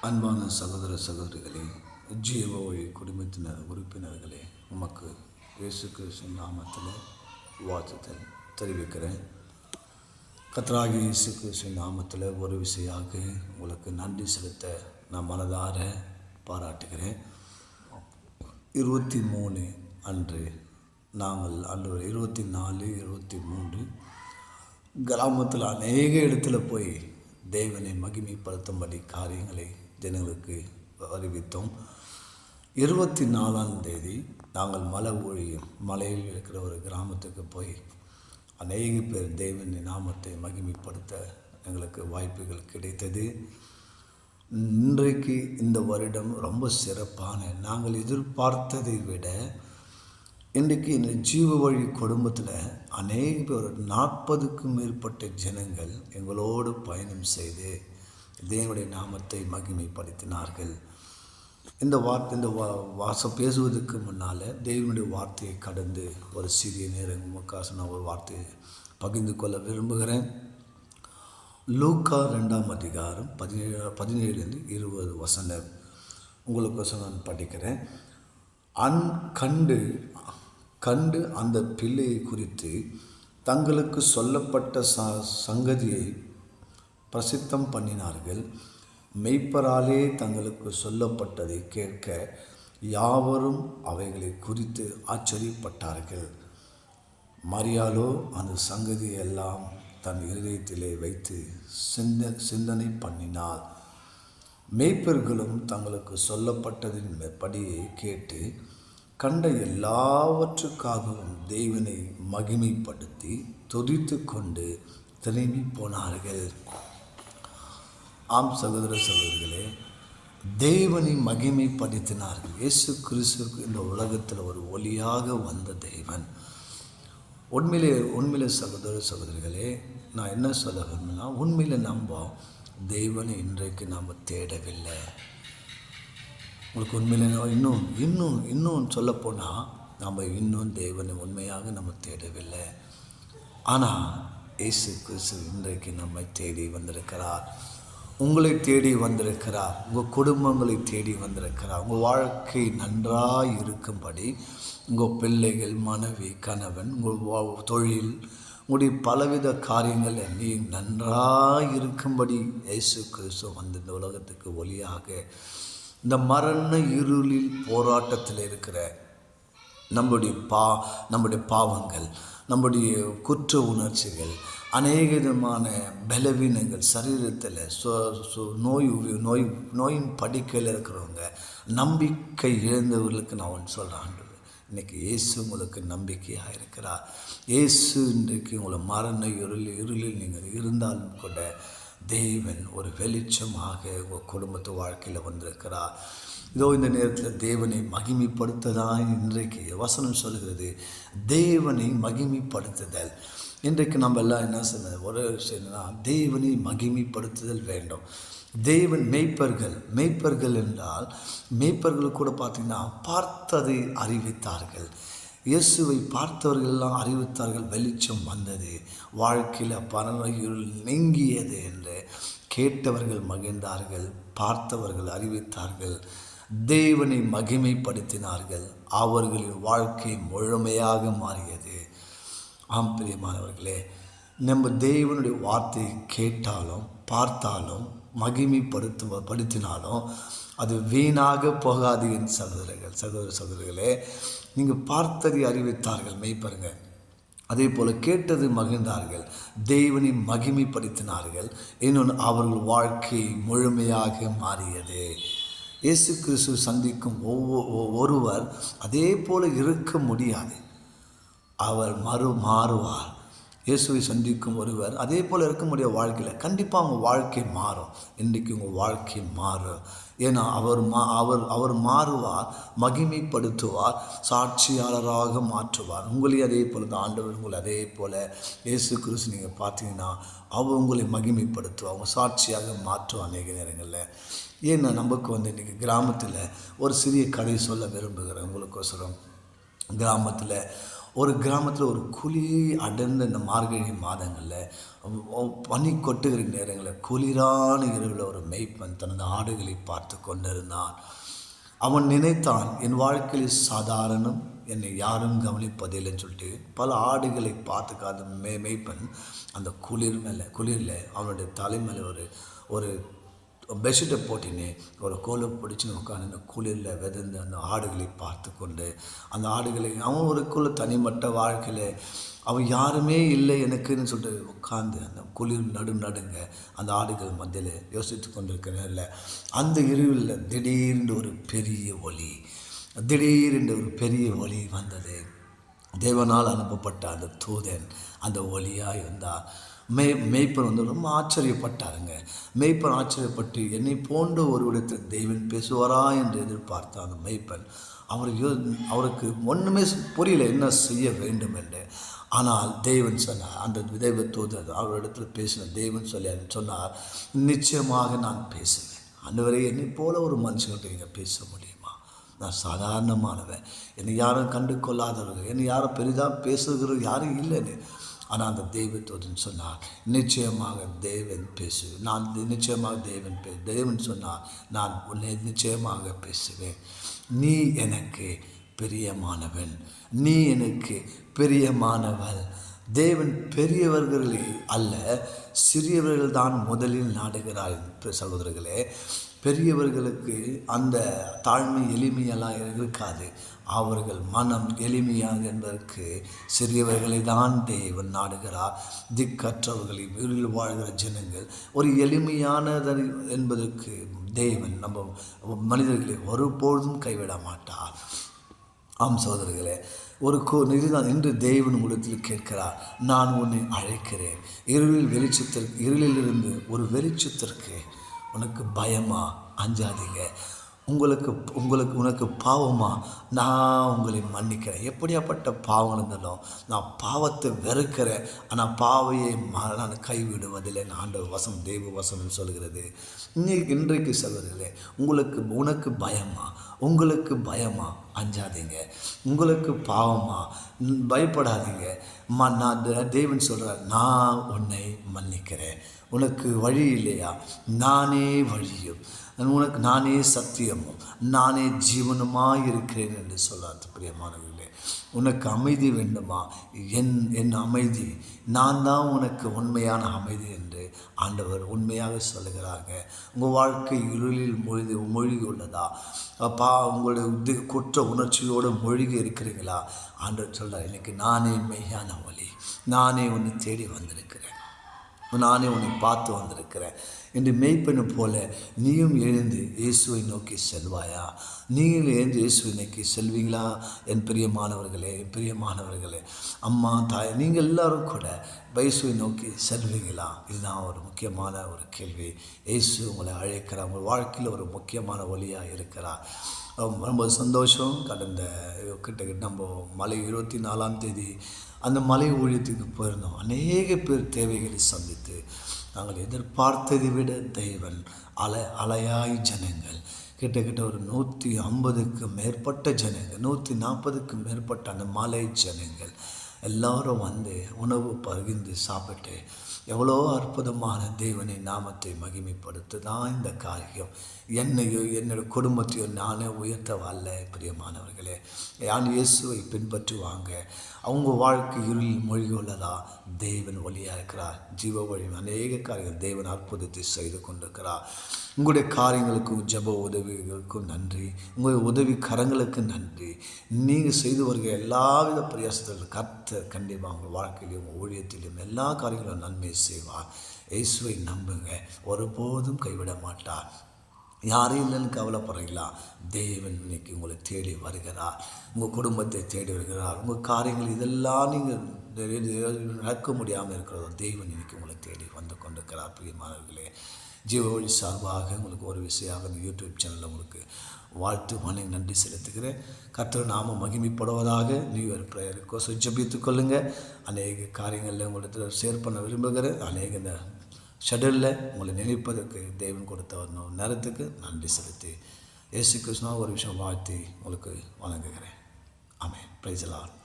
அன்பான சகோதர சகோதரிகளே, ஜீவ வழி குடும்பத்தினர் உறுப்பினர்களே, உமக்கு இயேசு கிறிஸ்து நாமத்தில் வாழ்த்துதல் தெரிவிக்கிறேன். கர்த்தராகிய இயேசு கிறிஸ்து நாமத்தில் ஒரு விசையாக உங்களுக்கு நன்றி செலுத்த நான் மனதார பாராட்டுகிறேன். 23 அன்று நாங்கள் 24, 23 கிராமத்தில் அநேக இடத்துல போய் தேவனை மகிமைப்படுத்தும்படி காரியங்களை ஜனங்களுக்கு அறிவித்தோம். 24ஆம் தேதி நாங்கள் மலையில் இருக்கிற ஒரு கிராமத்துக்கு போய் அநேக பேர் தேவனின் நாமத்தை மகிமைப்படுத்த எங்களுக்கு வாய்ப்புகள் கிடைத்தது. இன்றைக்கு இந்த வருடம் ரொம்ப சிறப்பான, நாங்கள் எதிர்பார்த்ததை விட இன்றைக்கு இந்த ஜீவ வழி குடும்பத்தில் அநேக பேர் 40க்கும் மேற்பட்ட ஜனங்கள் எங்களோடு பயணம் செய்து தேவனுடைய நாமத்தை மகிமைப்படுத்தினார்கள். இந்த வார்த்தை பேசுவதற்கு முன்னால் தேவனுடைய வார்த்தையை கடந்து ஒரு சிறிய நேரம் உமக்காக நான் ஒரு வார்த்தையை பகிர்ந்து கொள்ள விரும்புகிறேன். லூக்கா 2ஆம் அதிகாரம் 17 20 வசனம் உங்களுக்கு நான் படிக்கிறேன். கண்டு அந்த பிள்ளையை குறித்து தங்களுக்கு சொல்லப்பட்ட சங்கதியை பிரசித்தம் பண்ணினார்கள். மெய்ப்பராலே தங்களுக்கு சொல்லப்பட்டதை கேட்க யாவரும் அவைகளை குறித்து ஆச்சரியப்பட்டார்கள். மரியாளோ அந்த சங்கதியெல்லாம் தன் இருதயத்திலே வைத்து சிந்தனை பண்ணினாள். மெய்ப்பர்களும் தங்களுக்கு சொல்லப்பட்டதின் படியை கேட்டு கண்ட எல்லாவற்றுக்காகவும் தேவனை மகிமைப்படுத்தி துதித்து கொண்டு திரும்பி போனார்கள். ஆம் சகோதர சகோதரிகளே, தேவனை மகிமைப்படுத்தினார்கள். இயேசு கிறிஸ்துவுக்கு இந்த உலகத்தில் ஒரு ஒளியாக வந்த தேவன். உண்மையிலே சகோதர சகோதரிகளே, நான் என்ன சொல்ல விரும்பினா, உண்மையில் நம்ம தேவனை இன்றைக்கு நாம் தேடவில்லை. உங்களுக்கு உண்மையில இன்னும் சொல்லப்போனால் நம்ம இன்னும் தேவனை உண்மையாக நம்ம தேடவில்லை. ஆனால் இயேசு கிறிஸ்து இன்றைக்கு நம்மை தேடி வந்திருக்கிறார். உங்களை தேடி வந்திருக்கிறார். உங்கள் குடும்பங்களை தேடி வந்திருக்கிறார். உங்கள் வாழ்க்கை நன்றாக இருக்கும்படி உங்கள் பிள்ளைகள், மனைவி, கணவன், உங்கள் தொழில், உங்களுடைய பலவித காரியங்கள் நீ நன்றாக இருக்கும்படி இயேசு கிறிஸ்து வந்து இந்த உலகத்துக்கு ஒளியாக இந்த மரண இருளில் போராட்டத்தில் இருக்கிற நம்முடைய பாவங்கள், நம்முடைய குற்ற உணர்ச்சிகள், அநேக விதமான பலவீனங்கள், சரீரத்தில் நோயின் படிக்கையில் இருக்கிறவங்க, நம்பிக்கை இழந்தவர்களுக்கு நான் ஒன்று சொல்கிறேன். இன்றைக்கி இயேசு உங்களுக்கு நம்பிக்கையாக இருக்கிறார். இயேசு இன்றைக்கு உங்களை மரண இருளில் நீங்கள் இருந்தாலும் கூட தேவன் ஒரு வெளிச்சமாக உங்கள் குடும்பத்து வாழ்க்கையில் வந்திருக்கிறார். இதோ இந்த நேரத்தில் தேவனை மகிமைப்படுத்ததான் இன்றைக்கு வசனம் சொல்கிறது. தேவனை மகிமைப்படுத்துதல். இன்றைக்கு நம்ம எல்லாம் என்ன சொன்னது, ஒரு விஷயம்னா தேவனை மகிமைப்படுத்துதல் வேண்டும். தேவன் மெய்ப்பர்கள் என்றால் மெய்ப்பர்கள் கூட பார்த்திங்கன்னா பார்த்ததை அறிவித்தார்கள். இயேசுவை பார்த்தவர்களெல்லாம் அறிவித்தார்கள். வெளிச்சம் வந்தது, வாழ்க்கையில் பரவையுள் நீங்கியது என்று கேட்டவர்கள் மகிழ்ந்தார்கள், பார்த்தவர்கள் அறிவித்தார்கள், தேவனை மகிமைப்படுத்தினார்கள். அவர்களின் வாழ்க்கை முழுமையாக மாறியது. ஆம் பிரியமானவர்களே, நம்ம தேவனுடைய வார்த்தையை கேட்டாலும் பார்த்தாலும் மகிமைப்படுத்தினாலும் அது வீணாக போகாது. என் சகோதர சகோதரிகளே, நீங்கள் பார்த்ததை அறிவித்தார்கள் மெய்ப்பருங்க, அதே போல் கேட்டது மகிழ்ந்தார்கள், தேவனை மகிமைப்படுத்தினார்கள். இன்னொன்று, அவர்கள் வாழ்க்கை முழுமையாக மாறியது. இயேசு கிறிஸ்து சந்திக்கும் ஒருவர் அதே போல் இருக்க முடியாது. அவர் மாறுவார். இயேசுவை சந்திக்கும் ஒருவர் அதே போல் இருக்க முடியாத வாழ்க்கையில் கண்டிப்பாக அவங்க வாழ்க்கை மாறும். இன்றைக்கு உங்கள் வாழ்க்கை மாறும். ஏன்னா அவர் மாறுவார், மகிமைப்படுத்துவார், சாட்சியாளராக மாற்றுவார். உங்களையும் அதே போல் தான் ஆண்டவர் உங்களை அதே போல் இயேசு கிறிஸ்து நீங்கள் பார்த்தீங்கன்னா அவர் உங்களை மகிமைப்படுத்துவார், அவங்க சாட்சியாக மாற்றுவார் அநேக நேரங்களில். ஏன்னா நமக்கு இன்றைக்கி கிராமத்தில் ஒரு சிறிய கதை சொல்ல விரும்புகிறேன் உங்களுக்கோசரம். கிராமத்தில் ஒரு கிராமத்தில் ஒரு குளிர் அடர்ந்த இந்த மார்கழி மாதங்களில் பனி கொட்டுகிற நேரங்களில் குளிரான இரவில் ஒரு மேய்ப்பன் தனது ஆடுகளை பார்த்து கொண்டிருந்தான். அவன் நினைத்தான், என் வாழ்க்கையில் சாதாரணம், என்னை யாரும் கவனிப்பதில்லைன்னு சொல்லிட்டு பல ஆடுகளை பார்த்துக்காத மேய்ப்பன் அந்த குளிரில் அவனுடைய தலை மேலே ஒரு பெட்ஷீட்டை போட்டின்னு ஒரு கோலை பிடிச்சின்னு உட்காந்து அந்த குளிரில் விதந்து அந்த ஆடுகளை பார்த்து கொண்டு அந்த ஆடுகளை அவன் ஒரு தனிமட்ட வாழ்க்கையில் அவன் யாருமே இல்லை எனக்குன்னு சொல்லிட்டு உட்காந்து அந்த குளிர் நடுங்க அந்த ஆடுகள் மத்தியில் யோசித்து கொண்டிருக்கிறதில்ல. அந்த இரவில் திடீர்னு ஒரு பெரிய ஒளி வந்தது. தேவனால் அனுப்பப்பட்ட அந்த தூதன் அந்த ஒளியாக இருந்தார். மேய்ப்பன் ரொம்ப ஆச்சரியப்பட்டாருங்க. மேய்ப்பன் ஆச்சரியப்பட்டு என்னை போன்ற ஒரு இடத்தில் தேவன் பேசுவாரா என்று எதிர்பார்த்த அந்த மேய்ப்பன் அவருக்கு ஒன்றுமே புரியல என்ன செய்ய வேண்டும் என்று. ஆனால் தேவன் சொன்னார், அந்த தெய்வ தூதர் அவரிடத்தில் பேசின தேவன் சொன்னார், நிச்சயமாக நான் பேசுவேன். அன்றுவரை என்னை போல ஒரு மனுஷன்கிட்ட நீங்கள் பேச முடியுமா? நான் சாதாரணமானவன், என்னை யாரும் கண்டு கொள்ளாதவர்கள், என்னை யாரும் பெரிதாக பேசுகிறது யாரும் இல்லைன்னு. ஆனால் அந்த தெய்வத்தோடு சொன்னார், நிச்சயமாக தேவன் பேசுவேன். நான் நிச்சயமாக தேவன் சொன்னார், நான் உன்னை நிச்சயமாக பேசுவேன். நீ எனக்கு பிரியமானவன், நீ எனக்கு பிரியமானவள். தேவன் பெரியவர்களே அல்ல, சிறியவர்கள் தான் முதலில் நாடுகிறார். சகோதரர்களே, பெரியவர்களுக்கு அந்த தாழ்மை எளிமையெல்லாம் இருக்காது. அவர்கள் மனம் எளிமையாக என்பதற்கு சிறியவர்களை தான் தேவன் நாடுகிறார். திக்கற்றவர்களை வீரில் வாழ்கிற ஜனங்கள் ஒரு எளிமையானது என்பதற்கு தேவன் நம்ம மனிதர்களை ஒருபொழுதும் கைவிட மாட்டார். ஆம் சகோதரர்களே, இதுதான் இன்று தேவன் உலகத்தில் கேட்கிறார், நான் உன்னை அழைக்கிறேன். இருளிலிருந்து ஒரு வெளிச்சத்திற்கு. உனக்கு பயமா? அஞ்சாதீங்க. உனக்கு பாவமா? நான் உங்களை மன்னிக்கிறேன். எப்படியாப்பட்ட பாவம் இருந்தாலும் நான் பாவத்தை வெறுக்கிறேன், ஆனால் பாவையை நான் கைவிடுவதில்லை. ஆண்டவர் வசனம், தெய்வ வசனம் சொல்கிறது. இன்றைக்கு சொல்வதில்லை, உனக்கு பயமா? அஞ்சாதீங்க. உங்களுக்கு பாவமா? பயப்படாதீங்க. நான் தேவன் சொல்கிறார், நான் உன்னை மன்னிக்கிறேன். உனக்கு வழி இல்லையா? நானே வழியும், உனக்கு நானே சத்தியமும், நானே ஜீவனுமாய் இருக்கிறேன் என்று சொல்லாது. பிரியமானவர்களே, உனக்கு அமைதி வேண்டுமா? என் அமைதி, நான் தான் உனக்கு உண்மையான அமைதி என்று ஆண்டவர் உண்மையாக சொல்லுகிறாங்க. உங்கள் வாழ்க்கை இருளில் மூழ்கி உள்ளதா? உங்களுடைய குற்ற உணர்ச்சியோடு மூழ்கி இருக்கிறீங்களா? ஆண்டவர் சொல்கிறார், இன்னைக்கு நானே மெய்யான வழி, நானே உன்னை தேடி வந்திருக்கிறேன், நானே உன்னை பார்த்து வந்திருக்கிறேன் என்று மெய்ப்பெண்ணு போல நீயும் எழுந்து இயேசுவை நோக்கி செல்வாயா? நீங்கள் எழுந்து இயேசுவை நோக்கி செல்வீங்களா? என் பிரியமானவர்களே, அம்மா, தாய், நீங்கள் எல்லாரும் கூட இயேசுவை நோக்கி செல்வீங்களா? இதுதான் ஒரு முக்கியமான ஒரு கேள்வி. இயேசு உங்களை அழைக்கிறார், உங்கள் வாழ்க்கையில் ஒரு முக்கியமான ஒளியாக இருக்கிறார். ரொம்ப சந்தோஷம். கடந்த கிட்டத்தட்ட நம்ம மலை 24ஆம் தேதி அந்த மலை ஊழியத்துக்கு போயிருந்தோம். அநேக பேர் தேவைகளை சந்தித்து நாங்கள் எதிர்பார்த்ததை விட தேவன் அலையாய் ஜனங்கள், கிட்டத்தட்ட ஒரு 150க்கும் மேற்பட்ட ஜனங்கள், 140க்கும் மேற்பட்ட அந்த மலை ஜனங்கள் எல்லாரும் வந்து உணவு பகிர்ந்து சாப்பிட்டு எவ்வளோ அற்புதமான தேவனை நாமத்தை மகிமைப்படுத்துதான் இந்த காரியம். என்னோட குடும்பத்தையோ நானே உயர்த்தவல்ல. பிரியமானவர்களே, யான் இயேசுவை பின்பற்றுவாங்க. அவங்க வாழ்க்கை இருளில் மூழ்கி உள்ளதா? தேவன் ஒளியாக இருக்கிறார், ஜீவ வழி. அநேக காரியங்கள் தேவன் அற்புதத்தை செய்து கொண்டிருக்கிறார். உங்களுடைய காரியங்களுக்கும் ஜெப உதவிகளுக்கும் நன்றி, உங்களுடைய உதவி கரங்களுக்கு நன்றி. நீங்கள் செய்து வருகிற எல்லாவித பிரயாசத்திலும் கர்த்தர் கண்டிப்பாக உங்கள் வாழ்க்கையிலும் உங்கள் ஊழியத்திலும் எல்லா காரியங்களும் நன்மை செய்வார். இயேசுவை நம்புங்க, ஒருபோதும் கைவிட மாட்டார். யாரும் இல்லைன்னு கவலைப்படுறீங்களா? தேவன் இன்னைக்கு உங்களை தேடி வருகிறார், உங்கள் குடும்பத்தை தேடி வருகிறார். உங்கள் காரியங்கள் இதெல்லாம் நீங்கள் நடக்க முடியாமல் இருக்கிறதோ தேவன் இன்னைக்கு உங்களை தேடி வந்து கொண்டிருக்கிறார். பிரியமானவர்களே, ஜீவ வழி சார்பாக உங்களுக்கு ஒரு விஷயம் இந்த யூடியூப் சேனலில் உங்களுக்கு வாழ்த்து நன்றி செலுத்துகிறேன். கர்த்தர் நாம மகிமைப்படுவதாக. நியூ இயர் ப்ரேயருக்கோசம் ஜெபித்துக் கொள்ளுங்கள். அநேக காரியங்களில் உங்களுக்கு ஷேர் பண்ண விரும்புகிறேன். அநேக இந்த ஷெடியூலில் உங்களை நினைப்பதற்கு தேவன் கொடுத்த ஒரு நேரத்துக்கு நன்றி செலுத்தி இயேசு கிறிஸ்துவை ஒரு விஷயம் வாழ்த்தி உங்களுக்கு வணங்குகிறேன். ஆமென். Praise the Lord.